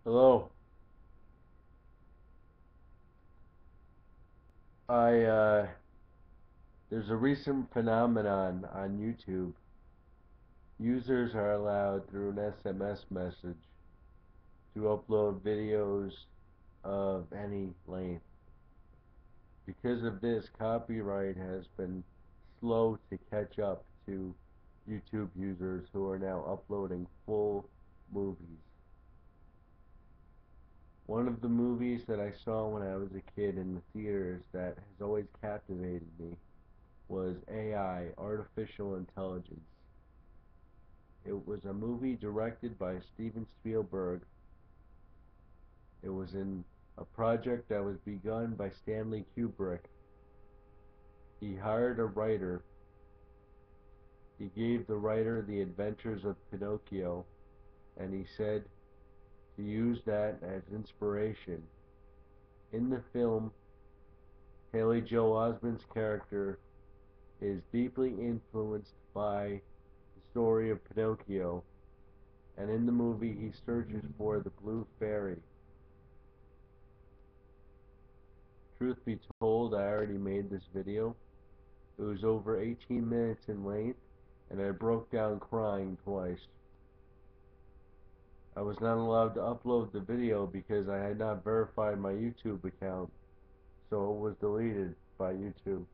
Hello. I There's a recent phenomenon on YouTube. Users are allowed through an SMS message to upload videos of any length. Because of this, copyright has been slow to catch up to YouTube users who are now uploading full movies. One of the movies that I saw when I was a kid in the theaters that has always captivated me was AI, Artificial Intelligence. It was a movie directed by Steven Spielberg. It was in a project that was begun by Stanley Kubrick. He hired a writer. He gave the writer The Adventures of Pinocchio, and he said to use that as inspiration. In the film, Haley Joel Osment's character is deeply influenced by the story of Pinocchio, and in the movie he searches for the blue fairy. Truth be told, I already made this video. It was over 18 minutes in length, and I broke down crying twice. I was not allowed to upload the video because I had not verified my YouTube account, so it was deleted by YouTube.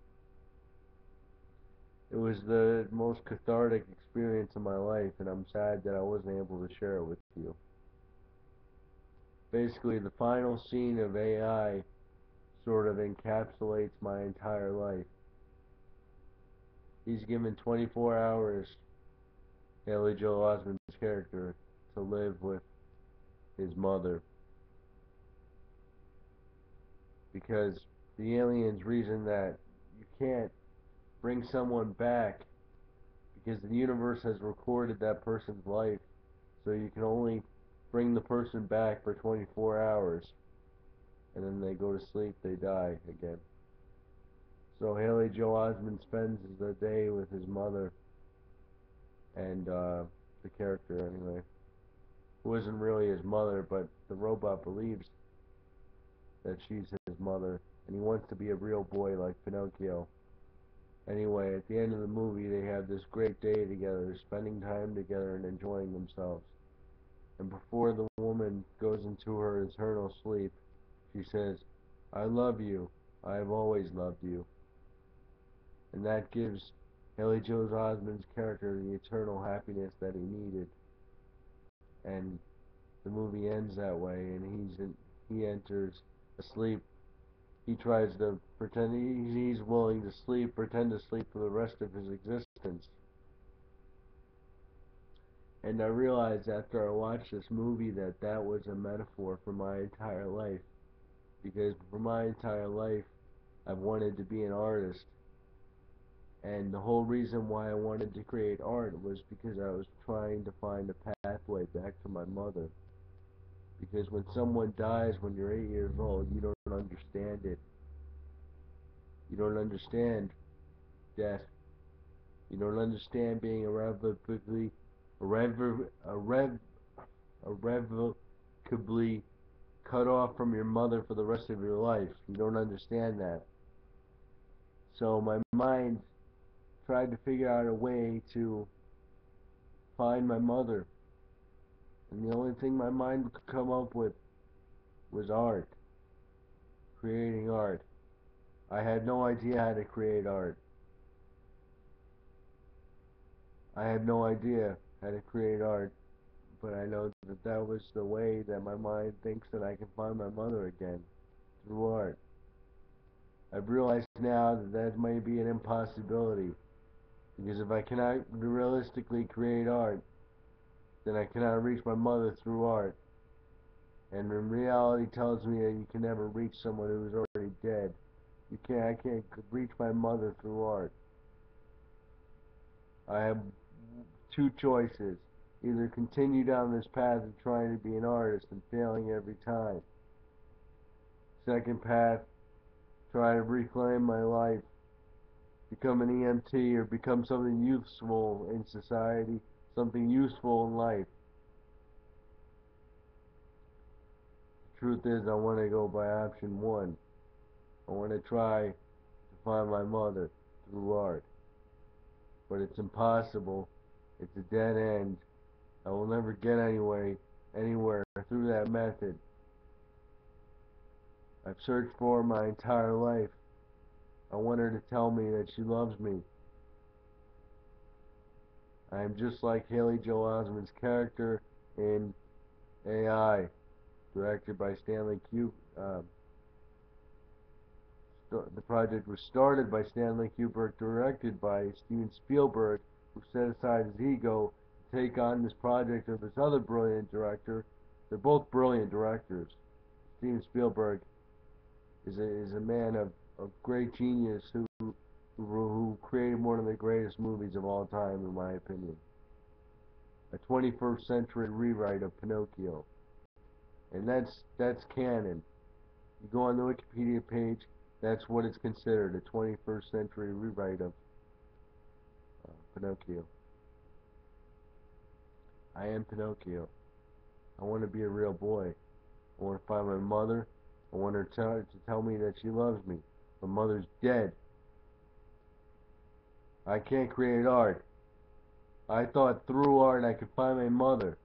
It was the most cathartic experience of my life, and I'm sad that I wasn't able to share it with you. Basically, the final scene of AI sort of encapsulates my entire life. He's given 24 hours, Haley Joel Osment's character, to live with his mother, because the aliens reason that you can't bring someone back because the universe has recorded that person's life, so you can only bring the person back for 24 hours, and then they go to sleep, they die again. So Haley Joel Osment spends the day with his mother, and the character anyway, who isn't really his mother, but the robot believes that she's his mother, and he wants to be a real boy like Pinocchio. Anyway, at the end of the movie, they have this great day together, spending time together and enjoying themselves. And before the woman goes into her eternal sleep, she says, "I love you. I have always loved you." And that gives Haley Joel Osment's character the eternal happiness that he needed. And the movie ends that way, and he enters a sleep. He tries to pretend he's willing to sleep, pretend to sleep for the rest of his existence. And I realized after I watched this movie that that was a metaphor for my entire life. Because for my entire life, I've wanted to be an artist. And the whole reason why I wanted to create art was because I was trying to find a pathway back to my mother. Because when someone dies when you're 8 years old, you don't understand it. You don't understand death. You don't understand being irrever, irrev, irrevocably cut off from your mother for the rest of your life. You don't understand that. So my mind tried to figure out a way to find my mother. And the only thing my mind could come up with was art, creating art. I had no idea how to create art. I had no idea how to create art, but I know that that was the way that my mind thinks that I can find my mother again, through art. I've realized now that that may be an impossibility, because if I cannot realistically create art, then I cannot reach my mother through art. And when reality tells me that you can never reach someone who is already dead, I can't reach my mother through art. I have two choices. Either continue down this path of trying to be an artist and failing every time. Second path, try to reclaim my life, become an EMT or become something useful in society, something useful in life. Truth is, I want to go by option one. I want to try to find my mother through art. But it's impossible. It's a dead end. I will never get anywhere through that method. I've searched for her my entire life. I want her to tell me that she loves me. I am just like Haley Joel Osment's character in AI, directed by Stanley Kubrick. The project was started by Stanley Kubrick, directed by Steven Spielberg, who set aside his ego to take on this project of this other brilliant director. They're both brilliant directors. Steven Spielberg is a man of great genius who created one of the greatest movies of all time, in my opinion. A 21st century rewrite of Pinocchio. And that's canon. You go on the Wikipedia page, that's what it's considered, a 21st century rewrite of Pinocchio. I am Pinocchio. I want to be a real boy. I want to find my mother. I want her to tell me that she loves me. My mother's dead. I can't create art. I thought through art I could find my mother,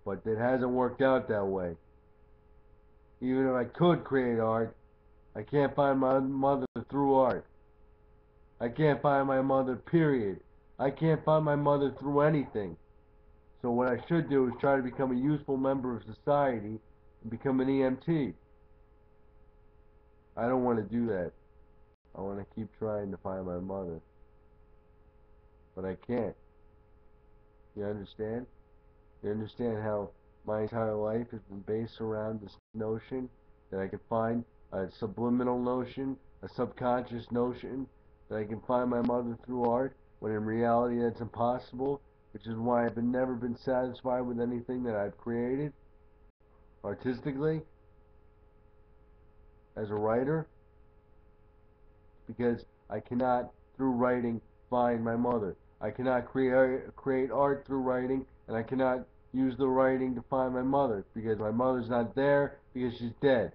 but it hasn't worked out that way. Even if I could create art, I can't find my mother through art. I can't find my mother, period. I can't find my mother through anything. So what I should do is try to become a useful member of society and become an EMT. I don't want to do that. I want to keep trying to find my mother. But I can't. You understand? You understand how my entire life has been based around this notion that I can find a subliminal notion, a subconscious notion, that I can find my mother through art, when in reality that's impossible, which is why I've never been satisfied with anything that I've created, artistically, as a writer, because I cannot, through writing, find my mother. I cannot create art through writing, and I cannot use the writing to find my mother, because my mother's not there, because she's dead.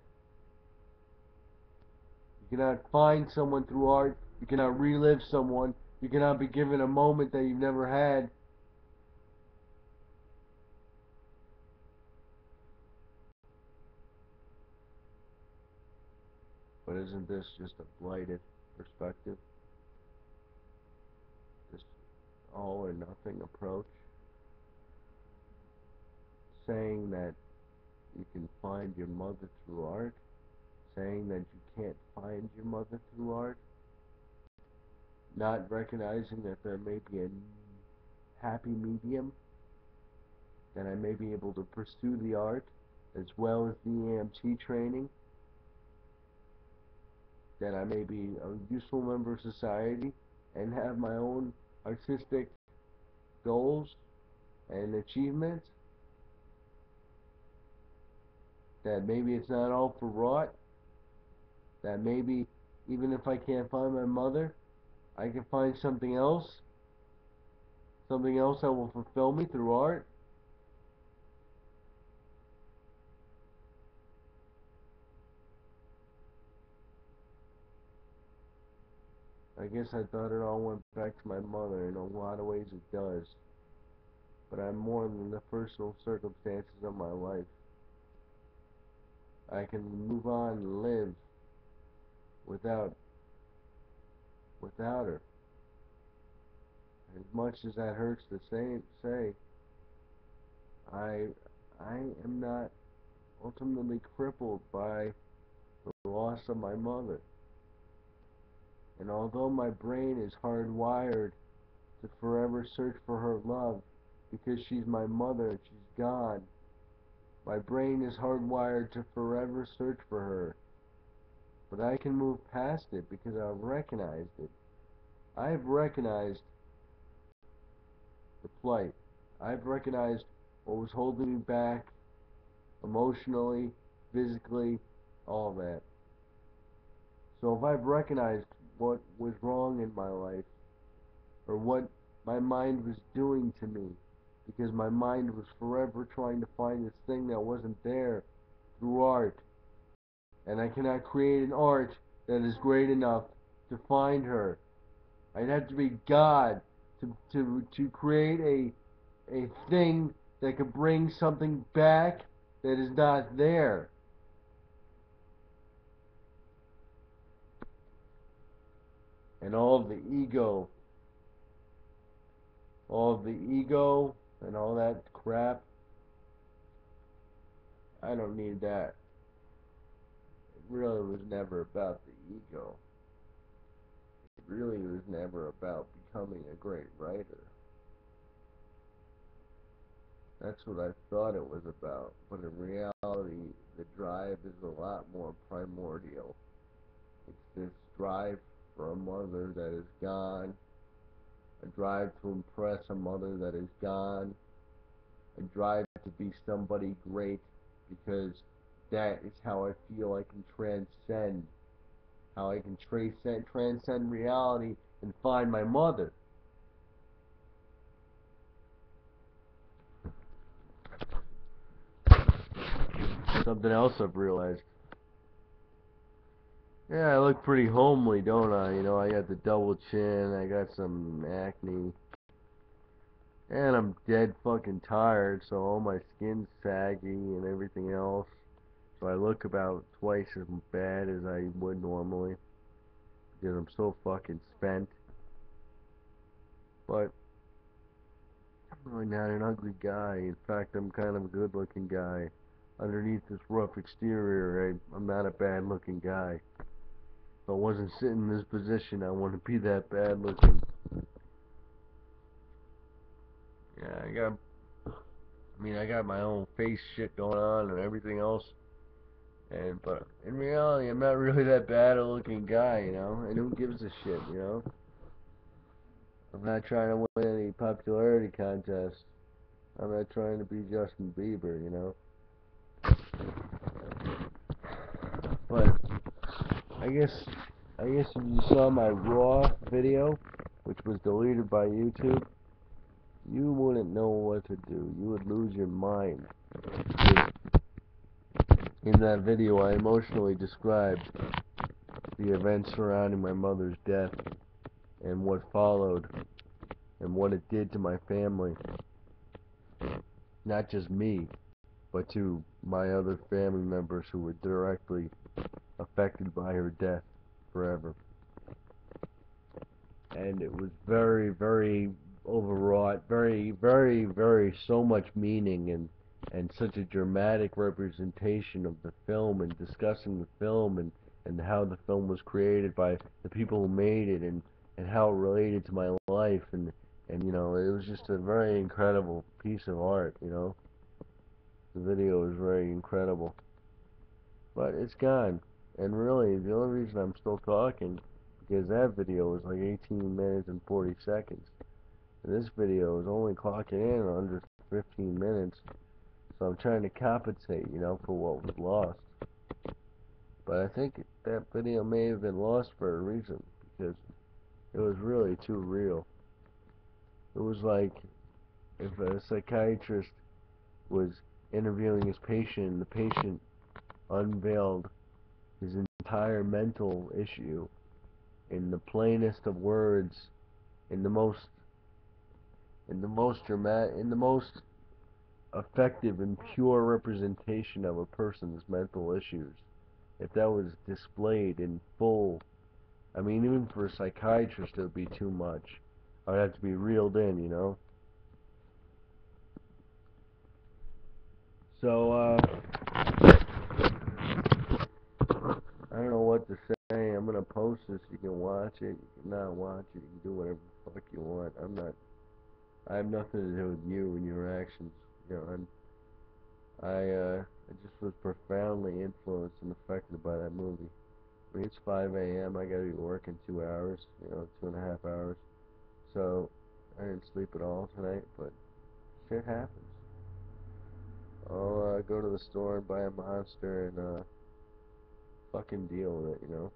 You cannot find someone through art. You cannot relive someone. You cannot be given a moment that you've never had. But isn't this just a blighted perspective? This all or nothing approach? Saying that you can find your mother through art? Saying that you can't find your mother through art? Not recognizing that there may be a happy medium, that I may be able to pursue the art as well as the EMT training, that I may be a useful member of society and have my own artistic goals and achievements, that maybe it's not all for rot, that maybe even if I can't find my mother, I can find something else that will fulfill me through art. I guess I thought it all went back to my mother. In a lot of ways it does. But I'm more than the personal circumstances of my life. I can move on and live without her. As much as that hurts to say, I am not ultimately crippled by the loss of my mother. And although my brain is hardwired to forever search for her love because she's my mother and she's gone, my brain is hardwired to forever search for her. But I can move past it because I've recognized it. I've recognized the plight. I've recognized what was holding me back emotionally, physically, all that. So if I've recognized what was wrong in my life, or what my mind was doing to me, because my mind was forever trying to find this thing that wasn't there through art. And I cannot create an art that is great enough to find her. I'd have to be God to create a thing that could bring something back that is not there. And all of the ego and all that crap, I don't need that. It really was never about the ego. It really was never about becoming a great writer. That's what I thought it was about. But in reality, the drive is a lot more primordial. It's this drive for a mother that is gone, a drive to impress a mother that is gone, a drive to be somebody great, because that is how I feel I can transcend, how I can transcend reality and find my mother. Something else I've realized. Yeah, I look pretty homely, don't I? You know, I got the double chin, I got some acne, and I'm dead fucking tired, so all my skin's saggy and everything else. So I look about twice as bad as I would normally, because I'm so fucking spent. But I'm really not an ugly guy. In fact, I'm kind of a good looking guy. Underneath this rough exterior, I'm not a bad looking guy. If I wasn't sitting in this position, I wouldn't be that bad looking. Yeah, I got my own face shit going on and everything else. But in reality, I'm not really that bad a looking guy, you know? And who gives a shit, you know? I'm not trying to win any popularity contest. I'm not trying to be Justin Bieber, you know? But I guess if you saw my raw video, which was deleted by YouTube, you wouldn't know what to do. You would lose your mind. In that video, I emotionally described the events surrounding my mother's death and what followed and what it did to my family. Not just me, but to my other family members who were directly affected by her death forever. And it was very, very overwrought, very, very, very so much meaning and such a dramatic representation of the film and discussing the film and how the film was created by the people who made it and how it related to my life and you know, it was just a very incredible piece of art, you know. The video was very incredible. But it's gone. And really, the only reason I'm still talking because that video was like 18 minutes and 40 seconds. And this video is only clocking in under 15 minutes. So I'm trying to compensate, you know, for what was lost. But I think that video may have been lost for a reason because it was really too real. It was like if a psychiatrist was interviewing his patient and the patient unveiled his entire mental issue in the plainest of words, in the most effective and pure representation of a person's mental issues. If that was displayed in full, I mean, even for a psychiatrist, it would be too much. I would have to be reeled in, you know. So, I don't know what to say. I'm gonna post this. You can watch it. You can not watch it. You can do whatever the fuck you want. I have nothing to do with you and your actions. You know, I just was profoundly influenced and affected by that movie. I mean, it's 5 a.m. I gotta be working 2 hours, you know, 2.5 hours. So, I didn't sleep at all tonight, but shit happens. I'll go to the store and buy a Monster and fucking deal with it, you know.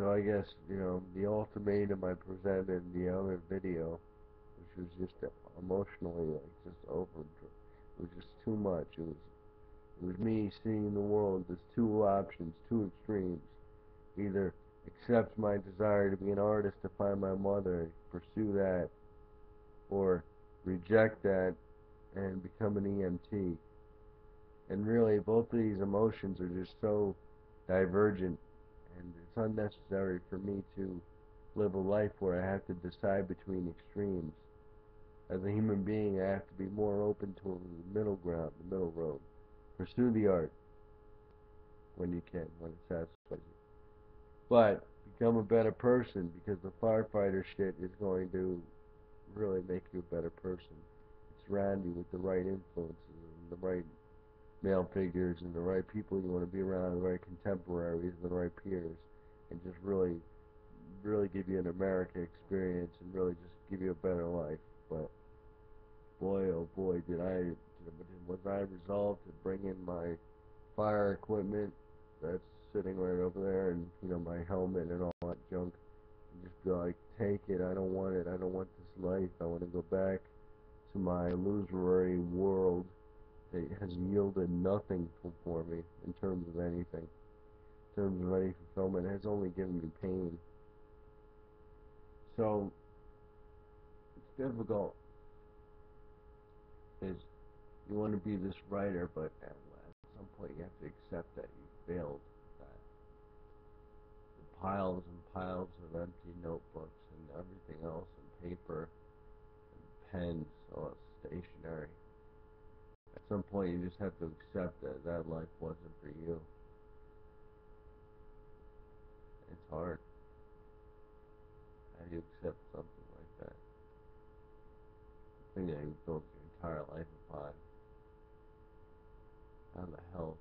So I guess, the ultimatum I presented in the other video, which was just emotionally, like, just it was just too much. It was me seeing the world as two options, two extremes. Either accept my desire to be an artist, to find my mother, pursue that, or reject that and become an EMT. And really, both of these emotions are just so divergent, and it's unnecessary for me to live a life where I have to decide between extremes. As a human being, I have to be more open to the middle ground, the middle road. Pursue the art when you can, when it satisfies you. But become a better person, because the firefighter shit is going to really make you a better person. Surround you with the right influences and the right male figures and the right people you want to be around, the right contemporaries, and the right peers, and just really, really give you an America experience and really just give you a better life. But boy, oh boy, was I resolved to bring in my fire equipment that's sitting right over there, and my helmet and all that junk, and just be like, take it, I don't want it, I don't want this life, I want to go back to my illusory world that has yielded nothing for me in terms of anything, in terms of any fulfillment. It has only given me pain. So it's difficult, is you want to be this writer, but at some point you have to accept that you failed, that the piles and piles of empty notebooks and everything else and paper and pens, all stationery. At some point you just have to accept that that life wasn't for you. It's hard. How do you accept something like that? The thing that you built your entire life upon. How the hell